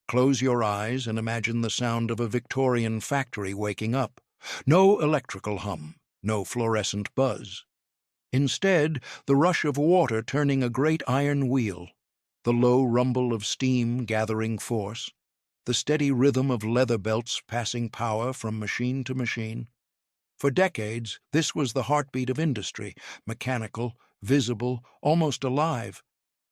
Close your eyes and imagine the sound of a Victorian factory waking up. No electrical hum, no fluorescent buzz. Instead, the rush of water turning a great iron wheel, the low rumble of steam gathering force, the steady rhythm of leather belts passing power from machine to machine. For decades, this was the heartbeat of industry, mechanical, visible, almost alive.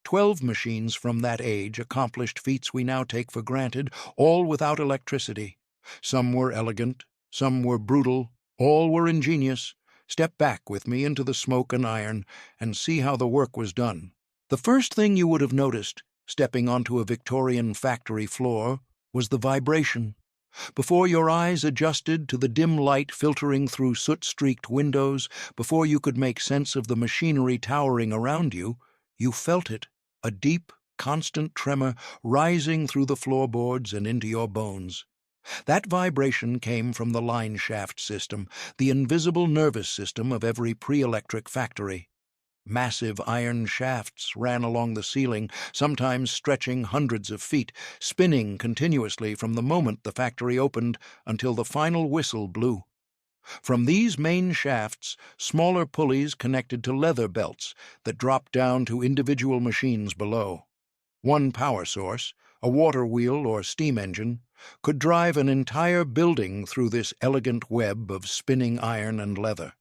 12 machines from that age accomplished feats we now take for granted, all without electricity. Some were elegant, some were brutal, all were ingenious. Step back with me into the smoke and iron and see how the work was done. The first thing you would have noticed, stepping onto a Victorian factory floor, was the vibration. Before your eyes adjusted to the dim light filtering through soot-streaked windows, before you could make sense of the machinery towering around you, you felt it, a deep, constant tremor rising through the floorboards and into your bones. That vibration came from the line shaft system, the invisible nervous system of every pre-electric factory. Massive iron shafts ran along the ceiling, sometimes stretching hundreds of feet, spinning continuously from the moment the factory opened until the final whistle blew. From these main shafts, smaller pulleys connected to leather belts that dropped down to individual machines below. One power source, a water wheel or steam engine, could drive an entire building through this elegant web of spinning iron and leather.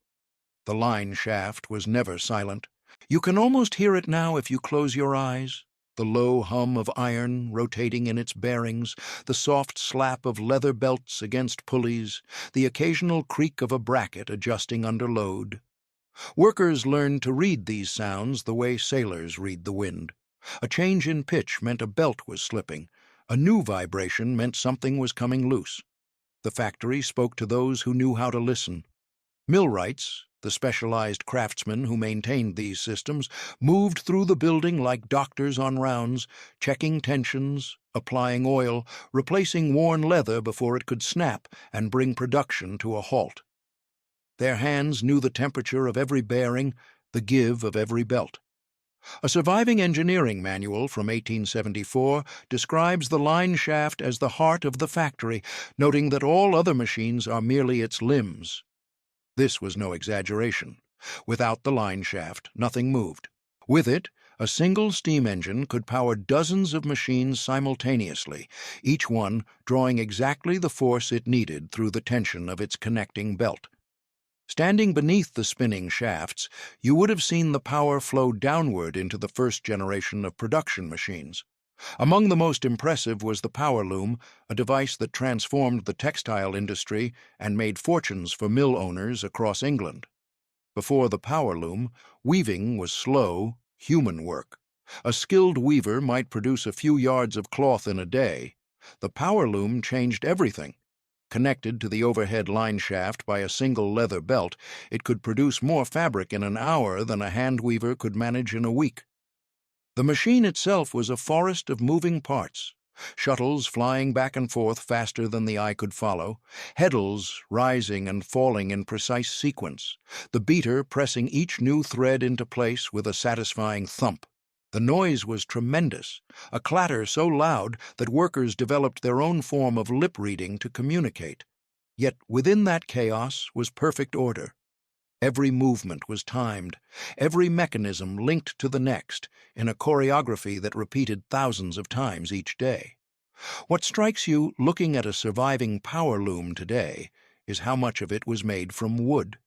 The line shaft was never silent. You can almost hear it now if you close your eyes. The low hum of iron rotating in its bearings, the soft slap of leather belts against pulleys, the occasional creak of a bracket adjusting under load. Workers learned to read these sounds the way sailors read the wind. A change in pitch meant a belt was slipping. A new vibration meant something was coming loose. The factory spoke to those who knew how to listen. Millwrights, the specialized craftsmen who maintained these systems, moved through the building like doctors on rounds, checking tensions, applying oil, replacing worn leather before it could snap and bring production to a halt. Their hands knew the temperature of every bearing, the give of every belt. A surviving engineering manual from 1874 describes the line shaft as the heart of the factory, noting that all other machines are merely its limbs. This was no exaggeration. Without the line shaft, nothing moved. With it, a single steam engine could power dozens of machines simultaneously, each one drawing exactly the force it needed through the tension of its connecting belt. Standing beneath the spinning shafts, you would have seen the power flow downward into the first generation of production machines. Among the most impressive was the power loom, a device that transformed the textile industry and made fortunes for mill owners across England. Before the power loom, weaving was slow, human work. A skilled weaver might produce a few yards of cloth in a day. The power loom changed everything. Connected to the overhead line shaft by a single leather belt, it could produce more fabric in an hour than a hand weaver could manage in a week. The machine itself was a forest of moving parts, shuttles flying back and forth faster than the eye could follow, heddles rising and falling in precise sequence, the beater pressing each new thread into place with a satisfying thump. The noise was tremendous, a clatter so loud that workers developed their own form of lip reading to communicate. Yet within that chaos was perfect order. Every movement was timed, every mechanism linked to the next, in a choreography that repeated thousands of times each day. What strikes you looking at a surviving power loom today is how much of it was made from wood.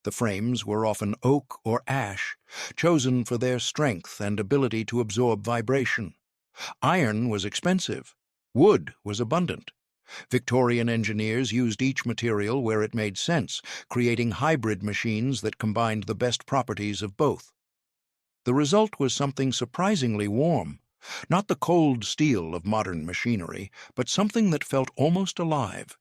The frames were often oak or ash, chosen for their strength and ability to absorb vibration. Iron was expensive. Wood was abundant. Victorian engineers used each material where it made sense, creating hybrid machines that combined the best properties of both. The result was something surprisingly warm, not the cold steel of modern machinery, but something that felt almost alive.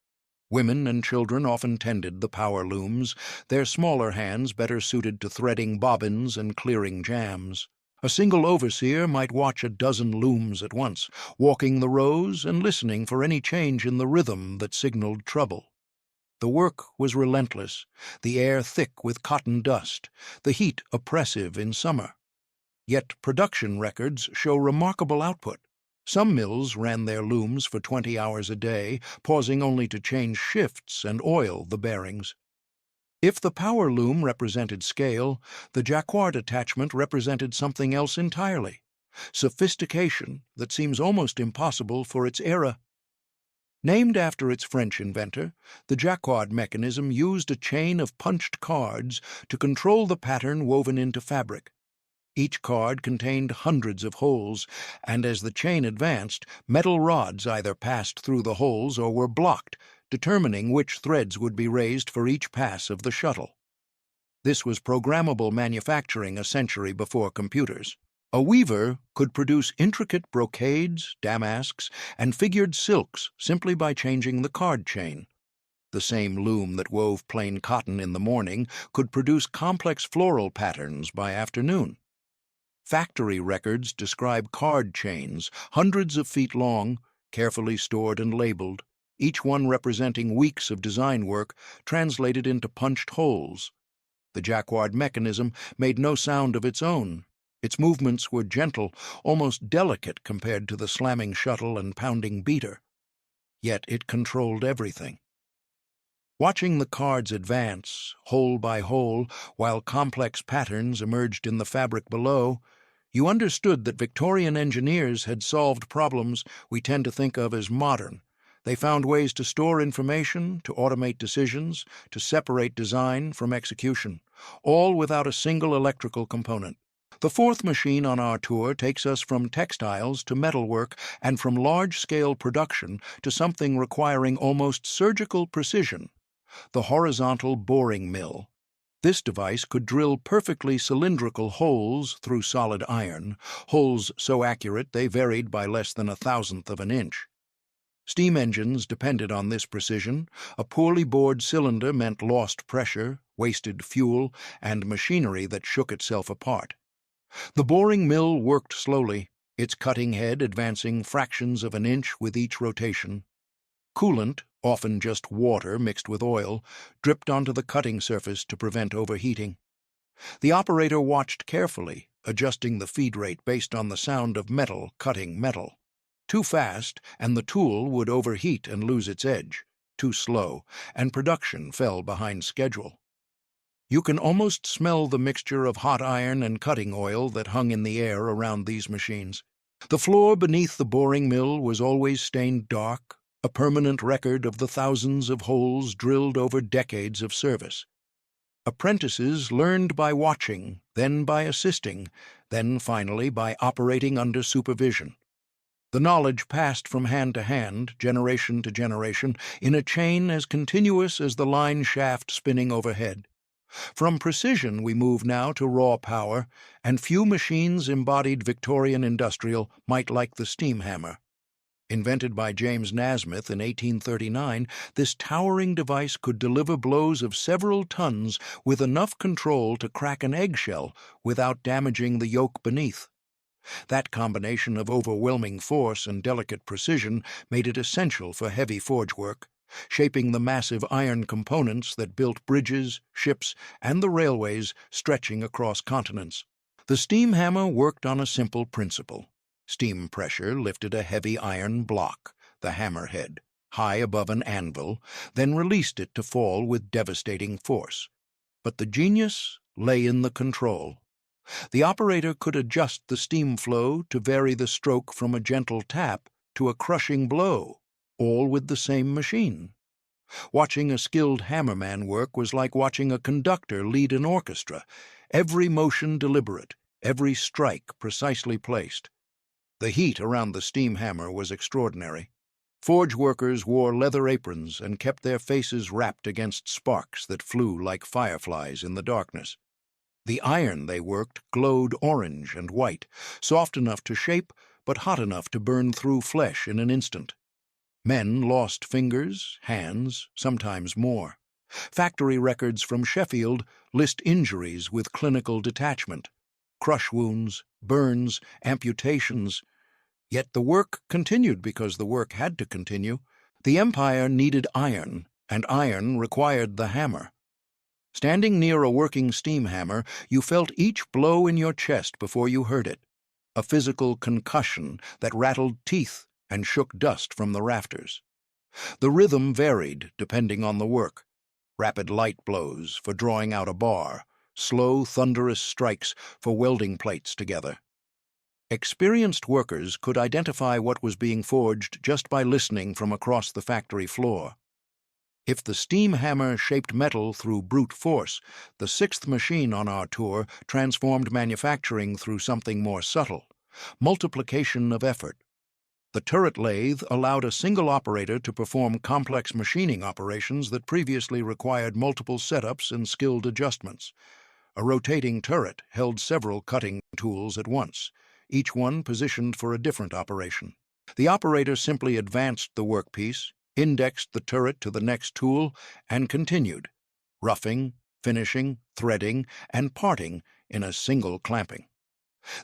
Women and children often tended the power looms, their smaller hands better suited to threading bobbins and clearing jams. A single overseer might watch a dozen looms at once, walking the rows and listening for any change in the rhythm that signaled trouble. The work was relentless, the air thick with cotton dust, the heat oppressive in summer. Yet production records show remarkable output. Some mills ran their looms for 20 hours a day, pausing only to change shifts and oil the bearings. If the power loom represented scale, the Jacquard attachment represented something else entirely: sophistication that seems almost impossible for its era. Named after its French inventor, the Jacquard mechanism used a chain of punched cards to control the pattern woven into fabric. Each card contained hundreds of holes, and as the chain advanced, metal rods either passed through the holes or were blocked, determining which threads would be raised for each pass of the shuttle. This was programmable manufacturing a century before computers. A weaver could produce intricate brocades, damasks, and figured silks simply by changing the card chain. The same loom that wove plain cotton in the morning could produce complex floral patterns by afternoon. Factory records describe card chains, hundreds of feet long, carefully stored and labeled, each one representing weeks of design work translated into punched holes. The Jacquard mechanism made no sound of its own. Its movements were gentle, almost delicate compared to the slamming shuttle and pounding beater. Yet it controlled everything. Watching the cards advance, hole by hole, while complex patterns emerged in the fabric below, you understood that Victorian engineers had solved problems we tend to think of as modern. They found ways to store information, to automate decisions, to separate design from execution, all without a single electrical component. The fourth machine on our tour takes us from textiles to metalwork and from large-scale production to something requiring almost surgical precision: the horizontal boring mill. This device could drill perfectly cylindrical holes through solid iron, holes so accurate they varied by less than 1/1000th of an inch. Steam engines depended on this precision. A poorly bored cylinder meant lost pressure, wasted fuel, and machinery that shook itself apart. The boring mill worked slowly, its cutting head advancing fractions of an inch with each rotation. Coolant, often just water mixed with oil, dripped onto the cutting surface to prevent overheating. The operator watched carefully, adjusting the feed rate based on the sound of metal cutting metal. Too fast, and the tool would overheat and lose its edge. Too slow, and production fell behind schedule. You can almost smell the mixture of hot iron and cutting oil that hung in the air around these machines. The floor beneath the boring mill was always stained dark, a permanent record of the thousands of holes drilled over decades of service. Apprentices learned by watching, then by assisting, then finally by operating under supervision. The knowledge passed from hand to hand, generation to generation, in a chain as continuous as the line shaft spinning overhead. From precision we move now to raw power, and few machines embodied Victorian industrial might like the steam hammer. Invented by James Nasmyth in 1839, this towering device could deliver blows of several tons with enough control to crack an eggshell without damaging the yoke beneath. That combination of overwhelming force and delicate precision made it essential for heavy forge work, shaping the massive iron components that built bridges, ships, and the railways stretching across continents. The steam hammer worked on a simple principle. Steam pressure lifted a heavy iron block, the hammerhead, high above an anvil, then released it to fall with devastating force. But the genius lay in the control. The operator could adjust the steam flow to vary the stroke from a gentle tap to a crushing blow, all with the same machine. Watching a skilled hammerman work was like watching a conductor lead an orchestra, every motion deliberate, every strike precisely placed. The heat around the steam hammer was extraordinary. Forge workers wore leather aprons and kept their faces wrapped against sparks that flew like fireflies in the darkness. The iron they worked glowed orange and white, soft enough to shape, but hot enough to burn through flesh in an instant. Men lost fingers, hands, sometimes more. Factory records from Sheffield list injuries with clinical detachment: crush wounds, burns, amputations. Yet the work continued because the work had to continue. The empire needed iron, and iron required the hammer. Standing near a working steam hammer, you felt each blow in your chest before you heard it. a physical concussion that rattled teeth and shook dust from the rafters. The rhythm varied depending on the work. Rapid light blows for drawing out a bar, slow, thunderous strikes for welding plates together. Experienced workers could identify what was being forged just by listening from across the factory floor. If the steam hammer shaped metal through brute force, the sixth machine on our tour transformed manufacturing through something more subtle: multiplication of effort. The turret lathe allowed a single operator to perform complex machining operations that previously required multiple setups and skilled adjustments. A rotating turret held several cutting tools at once, each one positioned for a different operation. The operator simply advanced the workpiece, indexed the turret to the next tool, and continued, roughing, finishing, threading, and parting in a single clamping.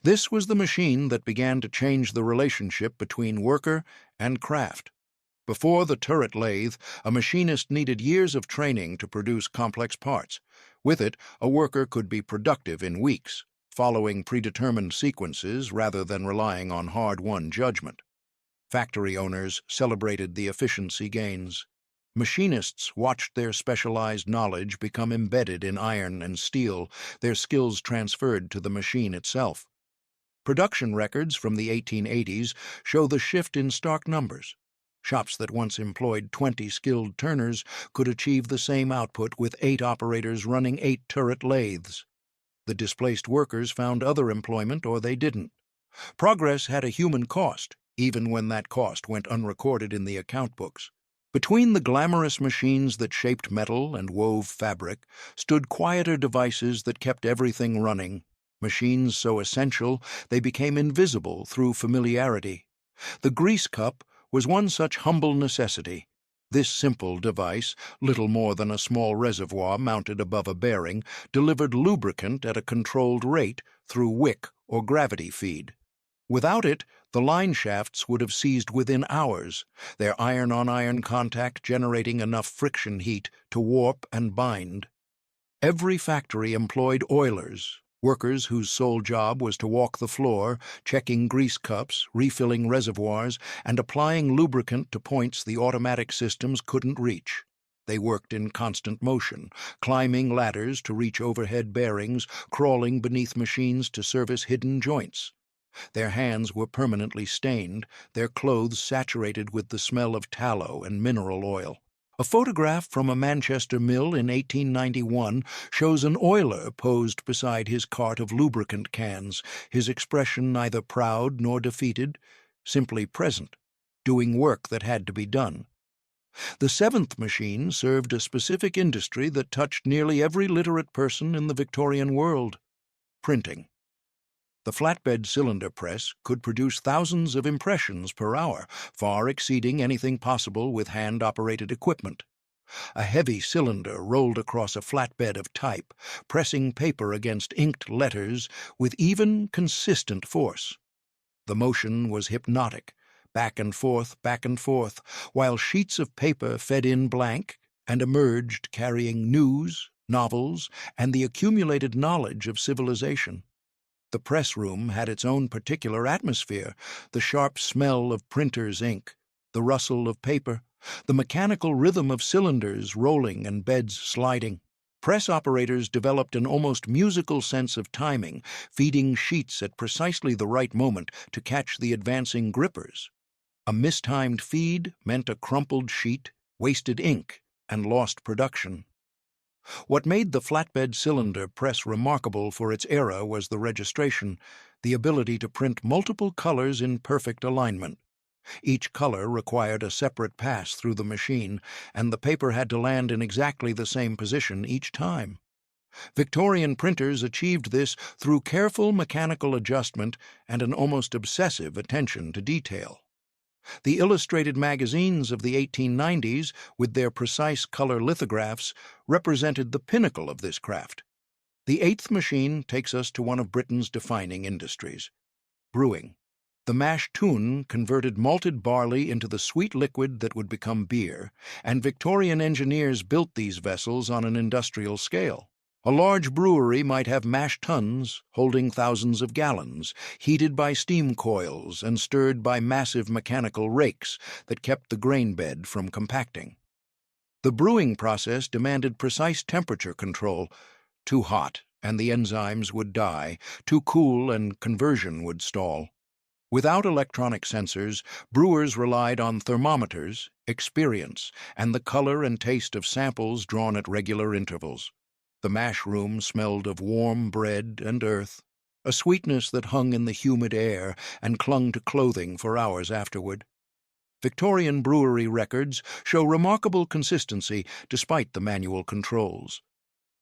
This was the machine that began to change the relationship between worker and craft. Before the turret lathe, a machinist needed years of training to produce complex parts. With it, a worker could be productive in weeks, following predetermined sequences rather than relying on hard-won judgment. Factory owners celebrated the efficiency gains. Machinists watched their specialized knowledge become embedded in iron and steel, their skills transferred to the machine itself. Production records from the 1880s show the shift in stark numbers. Shops that once employed 20 skilled turners could achieve the same output with 8 operators running 8 turret lathes. The displaced workers found other employment or they didn't. Progress had a human cost, even when that cost went unrecorded in the account books. Between the glamorous machines that shaped metal and wove fabric stood quieter devices that kept everything running, machines so essential they became invisible through familiarity. The grease cup was one such humble necessity. This simple device, little more than a small reservoir mounted above a bearing, delivered lubricant at a controlled rate through wick or gravity feed. Without it, the line shafts would have seized within hours, their iron-on-iron contact generating enough friction heat to warp and bind. Every factory employed oilers, workers whose sole job was to walk the floor, checking grease cups, refilling reservoirs, and applying lubricant to points the automatic systems couldn't reach. They worked in constant motion, climbing ladders to reach overhead bearings, crawling beneath machines to service hidden joints. Their hands were permanently stained, their clothes saturated with the smell of tallow and mineral oil. A photograph from a Manchester mill in 1891 shows an oiler posed beside his cart of lubricant cans, his expression neither proud nor defeated, simply present, doing work that had to be done. The seventh machine served a specific industry that touched nearly every literate person in the Victorian world: printing. The flatbed cylinder press could produce thousands of impressions per hour, far exceeding anything possible with hand-operated equipment. A heavy cylinder rolled across a flatbed of type, pressing paper against inked letters with even, consistent force. The motion was hypnotic, back and forth, while sheets of paper fed in blank and emerged carrying news, novels, and the accumulated knowledge of civilization. The press room had its own particular atmosphere: the sharp smell of printer's ink, the rustle of paper, the mechanical rhythm of cylinders rolling and beds sliding. Press operators developed an almost musical sense of timing, feeding sheets at precisely the right moment to catch the advancing grippers. A mistimed feed meant a crumpled sheet, wasted ink, and lost production. What made the flatbed cylinder press remarkable for its era was the registration, the ability to print multiple colors in perfect alignment. Each color required a separate pass through the machine, and the paper had to land in exactly the same position each time. Victorian printers achieved this through careful mechanical adjustment and an almost obsessive attention to detail. The illustrated magazines of the 1890s, with their precise color lithographs, represented the pinnacle of this craft. The eighth machine takes us to one of Britain's defining industries: brewing. The mash tun converted malted barley into the sweet liquid that would become beer, and Victorian engineers built these vessels on an industrial scale. A large brewery might have mash tuns holding thousands of gallons, heated by steam coils and stirred by massive mechanical rakes that kept the grain bed from compacting. The brewing process demanded precise temperature control. Too hot, and the enzymes would die. Too cool, and conversion would stall. Without electronic sensors, brewers relied on thermometers, experience, and the color and taste of samples drawn at regular intervals. The mash room smelled of warm bread and earth, a sweetness that hung in the humid air and clung to clothing for hours afterward. Victorian brewery records show remarkable consistency despite the manual controls.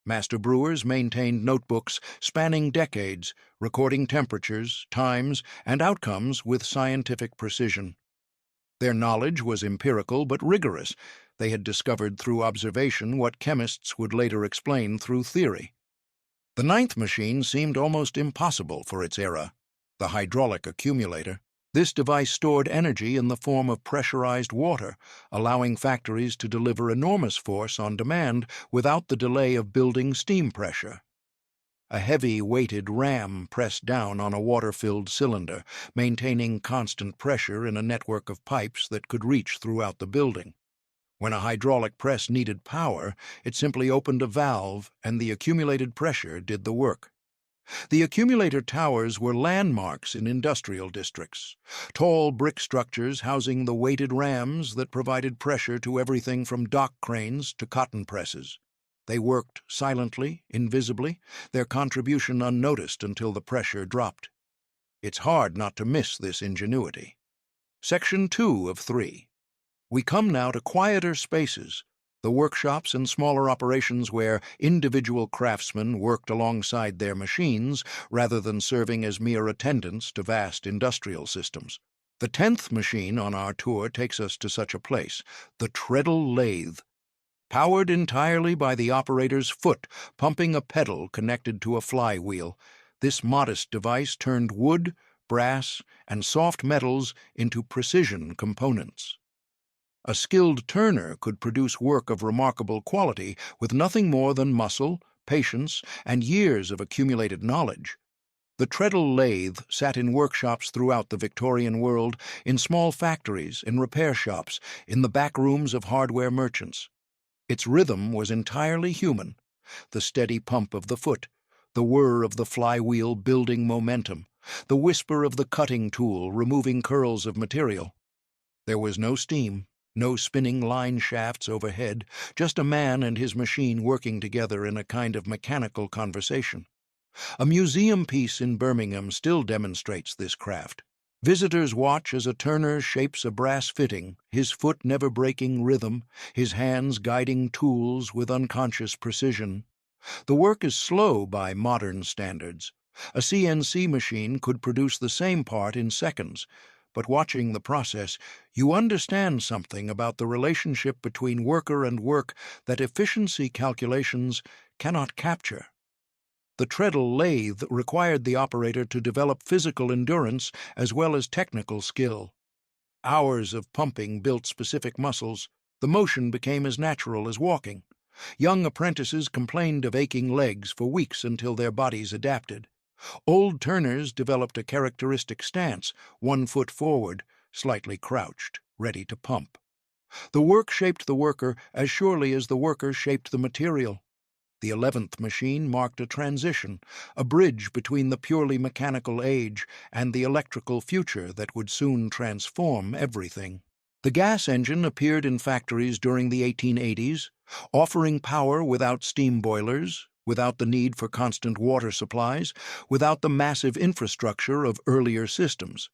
Master brewers maintained notebooks spanning decades, recording temperatures, times, and outcomes with scientific precision. Their knowledge was empirical but rigorous. They had discovered through observation what chemists would later explain through theory. The ninth machine seemed almost impossible for its era, the hydraulic accumulator. This device stored energy in the form of pressurized water, allowing factories to deliver enormous force on demand without the delay of building steam pressure. A heavy, weighted ram pressed down on a water-filled cylinder, maintaining constant pressure in a network of pipes that could reach throughout the building. When a hydraulic press needed power, it simply opened a valve and the accumulated pressure did the work. The accumulator towers were landmarks in industrial districts, tall brick structures housing the weighted rams that provided pressure to everything from dock cranes to cotton presses. They worked silently, invisibly, their contribution unnoticed until the pressure dropped. It's hard not to miss this ingenuity. Section 2 of 3. We come now to quieter spaces, the workshops and smaller operations where individual craftsmen worked alongside their machines rather than serving as mere attendants to vast industrial systems. The 10th machine on our tour takes us to such a place, the treddle lathe. Powered entirely by the operator's foot pumping a pedal connected to a flywheel, this modest device turned wood, brass, and soft metals into precision components. A skilled turner could produce work of remarkable quality with nothing more than muscle, patience, and years of accumulated knowledge. The treddle lathe sat in workshops throughout the Victorian world, in small factories, in repair shops, in the back rooms of hardware merchants. Its rhythm was entirely human, the steady pump of the foot, the whir of the flywheel building momentum, the whisper of the cutting tool removing curls of material. There was no steam, no spinning line shafts overhead, just a man and his machine working together in a kind of mechanical conversation. A museum piece in Birmingham still demonstrates this craft. Visitors watch as a turner shapes a brass fitting, his foot never breaking rhythm, his hands guiding tools with unconscious precision. The work is slow by modern standards. A CNC machine could produce the same part in seconds, but watching the process, you understand something about the relationship between worker and work that efficiency calculations cannot capture. The treddle lathe required the operator to develop physical endurance as well as technical skill. Hours of pumping built specific muscles. The motion became as natural as walking. Young apprentices complained of aching legs for weeks until their bodies adapted. Old turners developed a characteristic stance, one foot forward, slightly crouched, ready to pump. The work shaped the worker as surely as the worker shaped the material. The 11th machine marked a transition, a bridge between the purely mechanical age and the electrical future that would soon transform everything. The gas engine appeared in factories during the 1880s, offering power without steam boilers, without the need for constant water supplies, without the massive infrastructure of earlier systems.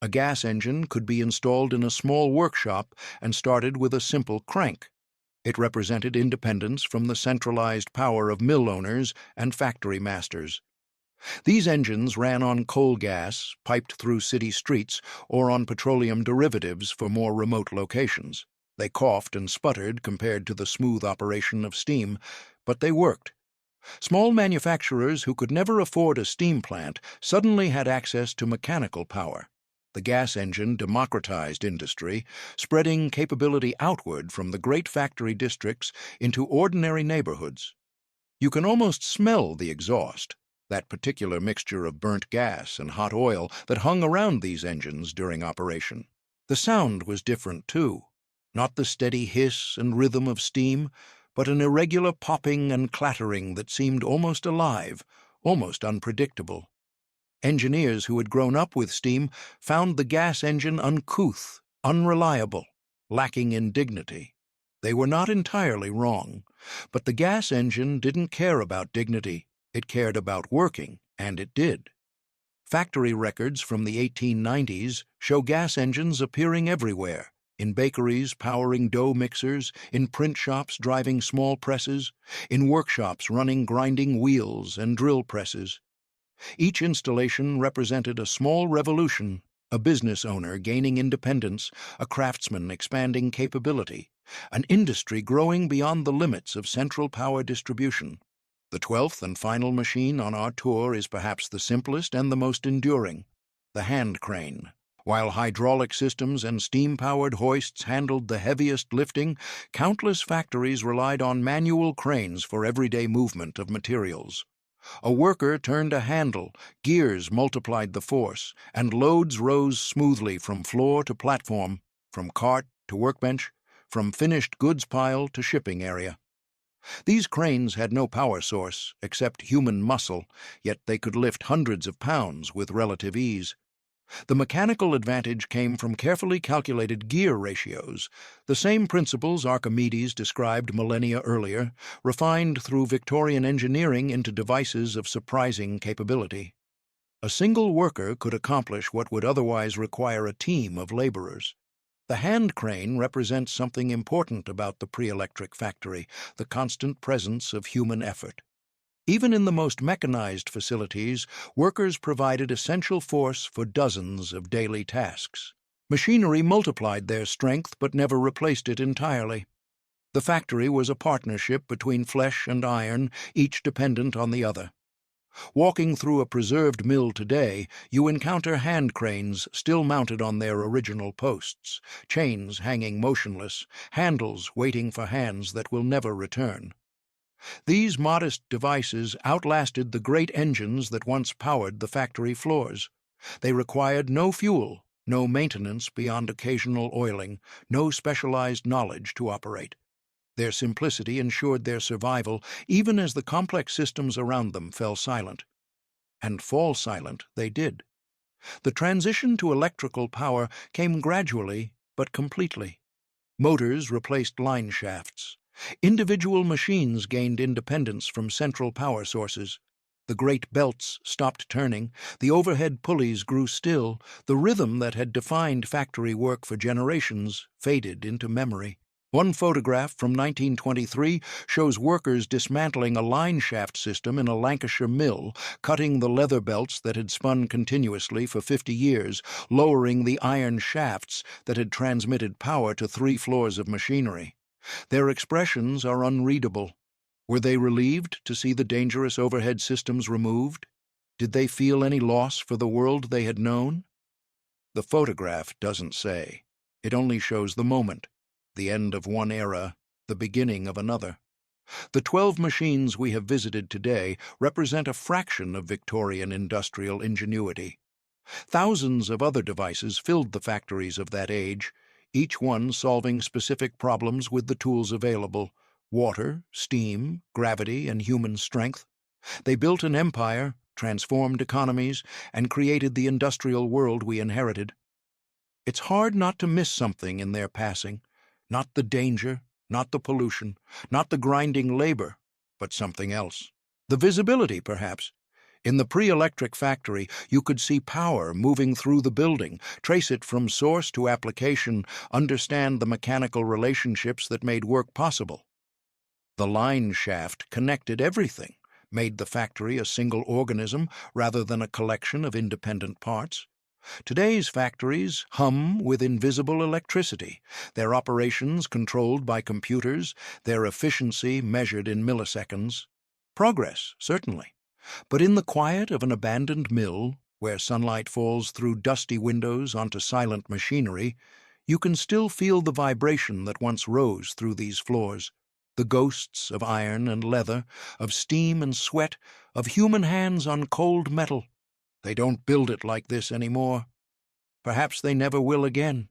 A gas engine could be installed in a small workshop and started with a simple crank. It represented independence from the centralized power of mill owners and factory masters. These engines ran on coal gas, piped through city streets, or on petroleum derivatives for more remote locations. They coughed and sputtered compared to the smooth operation of steam, but they worked. Small manufacturers who could never afford a steam plant suddenly had access to mechanical power. The gas engine democratized industry, spreading capability outward from the great factory districts into ordinary neighborhoods. You can almost smell the exhaust, that particular mixture of burnt gas and hot oil that hung around these engines during operation. The sound was different, too. Not the steady hiss and rhythm of steam, but an irregular popping and clattering that seemed almost alive, almost unpredictable. Engineers who had grown up with steam found the gas engine uncouth, unreliable, lacking in dignity. They were not entirely wrong, but the gas engine didn't care about dignity. It cared about working, and it did. Factory records from the 1890s show gas engines appearing everywhere, in bakeries powering dough mixers, in print shops driving small presses, in workshops running grinding wheels and drill presses. Each installation represented a small revolution, a business owner gaining independence, a craftsman expanding capability, an industry growing beyond the limits of central power distribution. The 12th and final machine on our tour is perhaps the simplest and the most enduring, the hand crane. While hydraulic systems and steam-powered hoists handled the heaviest lifting, countless factories relied on manual cranes for everyday movement of materials. A worker turned a handle, gears multiplied the force, and loads rose smoothly from floor to platform, from cart to workbench, from finished goods pile to shipping area. These cranes had no power source except human muscle, yet they could lift hundreds of pounds with relative ease. The mechanical advantage came from carefully calculated gear ratios, the same principles Archimedes described millennia earlier, refined through Victorian engineering into devices of surprising capability. A single worker could accomplish what would otherwise require a team of laborers. The hand crane represents something important about the pre-electric factory, the constant presence of human effort. Even in the most mechanized facilities, workers provided essential force for dozens of daily tasks. Machinery multiplied their strength but never replaced it entirely. The factory was a partnership between flesh and iron, each dependent on the other. Walking through a preserved mill today, you encounter hand cranes still mounted on their original posts, chains hanging motionless, handles waiting for hands that will never return. These modest devices outlasted the great engines that once powered the factory floors. They required no fuel, no maintenance beyond occasional oiling, no specialized knowledge to operate. Their simplicity ensured their survival even as the complex systems around them fell silent. And fall silent they did. The transition to electrical power came gradually but completely. Motors replaced line shafts. Individual machines gained independence from central power sources. The great belts stopped turning, the overhead pulleys grew still, the rhythm that had defined factory work for generations faded into memory. One photograph from 1923 shows workers dismantling a line shaft system in a Lancashire mill, cutting the leather belts that had spun continuously for 50 years, lowering the iron shafts that had transmitted power to 3 floors of machinery. Their expressions are unreadable. Were they relieved to see the dangerous overhead systems removed? Did they feel any loss for the world they had known? The photograph doesn't say. It only shows the moment, the end of one era, the beginning of another. The 12 machines we have visited today represent a fraction of Victorian industrial ingenuity. Thousands of other devices filled the factories of that age, each one solving specific problems with the tools available: water, steam, gravity, and human strength. They built an empire, transformed economies, and created the industrial world we inherited. It's hard not to miss something in their passing, not the danger, not the pollution, not the grinding labor, but something else. The visibility, perhaps. In the pre-electric factory, you could see power moving through the building, trace it from source to application, understand the mechanical relationships that made work possible. The line shaft connected everything, made the factory a single organism rather than a collection of independent parts. Today's factories hum with invisible electricity, their operations controlled by computers, their efficiency measured in milliseconds. Progress, certainly. But in the quiet of an abandoned mill, where sunlight falls through dusty windows onto silent machinery, you can still feel the vibration that once rose through these floors. the ghosts of iron and leather, of steam and sweat, of human hands on cold metal. They don't build it like this anymore. Perhaps they never will again.